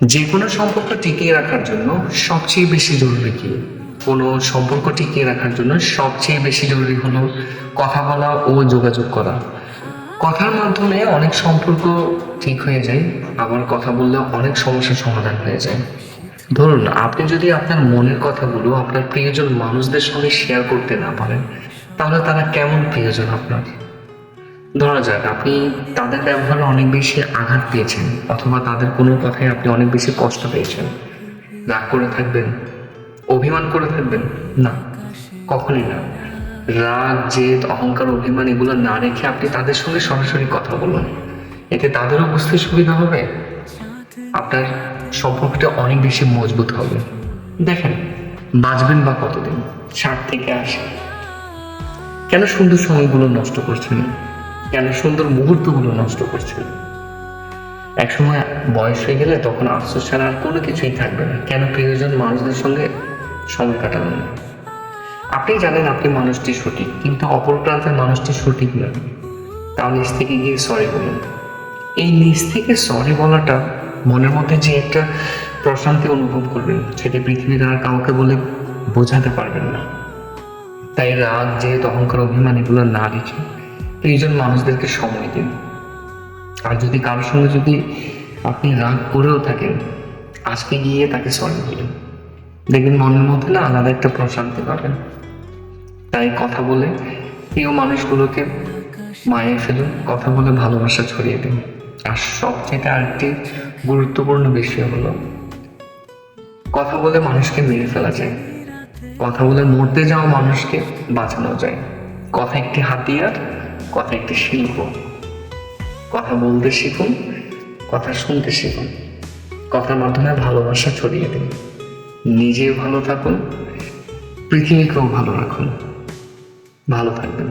যে কোনো সম্পর্ক টিকিয়ে রাখার জন্য সবচেয়ে বেশি জরুরি কি? কোনো সম্পর্ক টিকিয়ে রাখার জন্য সবচেয়ে বেশি জরুরি হলো কথা বলা ও যোগাযোগ করা। কথার মাধ্যমে অনেক সম্পর্ক ঠিক হয়ে যায়, আবার কথা বললে অনেক সমস্যার সমাধান হয়ে যায়। ধরুন, আপনি যদি আপনার মনের কথাগুলো আপনার প্রিয়জন মানুষদের সঙ্গে শেয়ার করতে না পারেন, তাহলে তারা কেমন প্রিয়জন আপনার? ধরা যাক আপনি তাদের ব্যবহারে অনেক বেশি আঘাত পেয়েছেন, অথবা তাদের কোনো কথায় আপনি অনেক বেশি কষ্ট পেয়েছেন। রাগ করে থাকবেন? অভিমান করে থাকবেন? না, কখনই না। রাগ, জেদ, অহংকার, অভিমান এগুলো না রেখে আপনি তাদের সঙ্গে সরাসরি কথা বলুন। এতে তাদেরও বুঝতে সুবিধা হবে, আপনার সম্পর্কটা অনেক বেশি মজবুত হবে। দেখেন, বাঁচবেন বা কতদিন? 60 থেকে 80। কেন সুন্দর সময়গুলো নষ্ট করছেন? কেন সুন্দর মুহূর্তগুলো নষ্ট করছেন? একসময় বয়স হয়ে গেলে তখন আফসোস ছাড়া আর কোনো কিছুই থাকবে না। কেন প্রিয়জন মানুষদের সঙ্গে সময় কাটাবেন না? আপনি জানেন আপনি মানুষটি সঠিক, কিন্তু অপর প্রান্তের মানুষটি সঠিক না। তাও নিজ থেকে গিয়ে সরি বলুন। এই নিজ থেকে সরি বলাটা মনের মধ্যে যে একটা প্রশান্তি অনুভব করবেন, সেটা পৃথিবীর আর কাউকে বলে বোঝাতে পারবেন না। তাই রাগ, জেদ, অহংকার, অভিমান এগুলো না রেখে প্রিয়জন মানুষদেরকে সময় দিন। আর যদি কারোর সঙ্গে যদি আপনি রাগ করেও থাকেন, আজকে গিয়ে তাকে সরি বলুন। দেখবেন মনের মধ্যে না আলাদা একটা প্রশান্তি পাবেন। তাই কথা বলে প্রিয় মানুষগুলোকে মায়ে ফেলুন, কথা বলে ভালোবাসা ছড়িয়ে দিন। আর সবচেয়ে আরেকটি গুরুত্বপূর্ণ বিষয় হলো, কথা বলে মানুষকে মেরে ফেলা যায়, কথা বলে মরতে যাওয়া মানুষকে বাঁচানো যায়। কথা একটি হাতিয়ার, কথা একটি শিল্প। কথা বলতে শিখুন, কথা শুনতে শিখুন, কথার মাধ্যমে ভালোবাসা ছড়িয়ে দিন। নিজেও ভালো থাকুন, পৃথিবীকেও ভালো রাখুন। ভালো থাকবেন।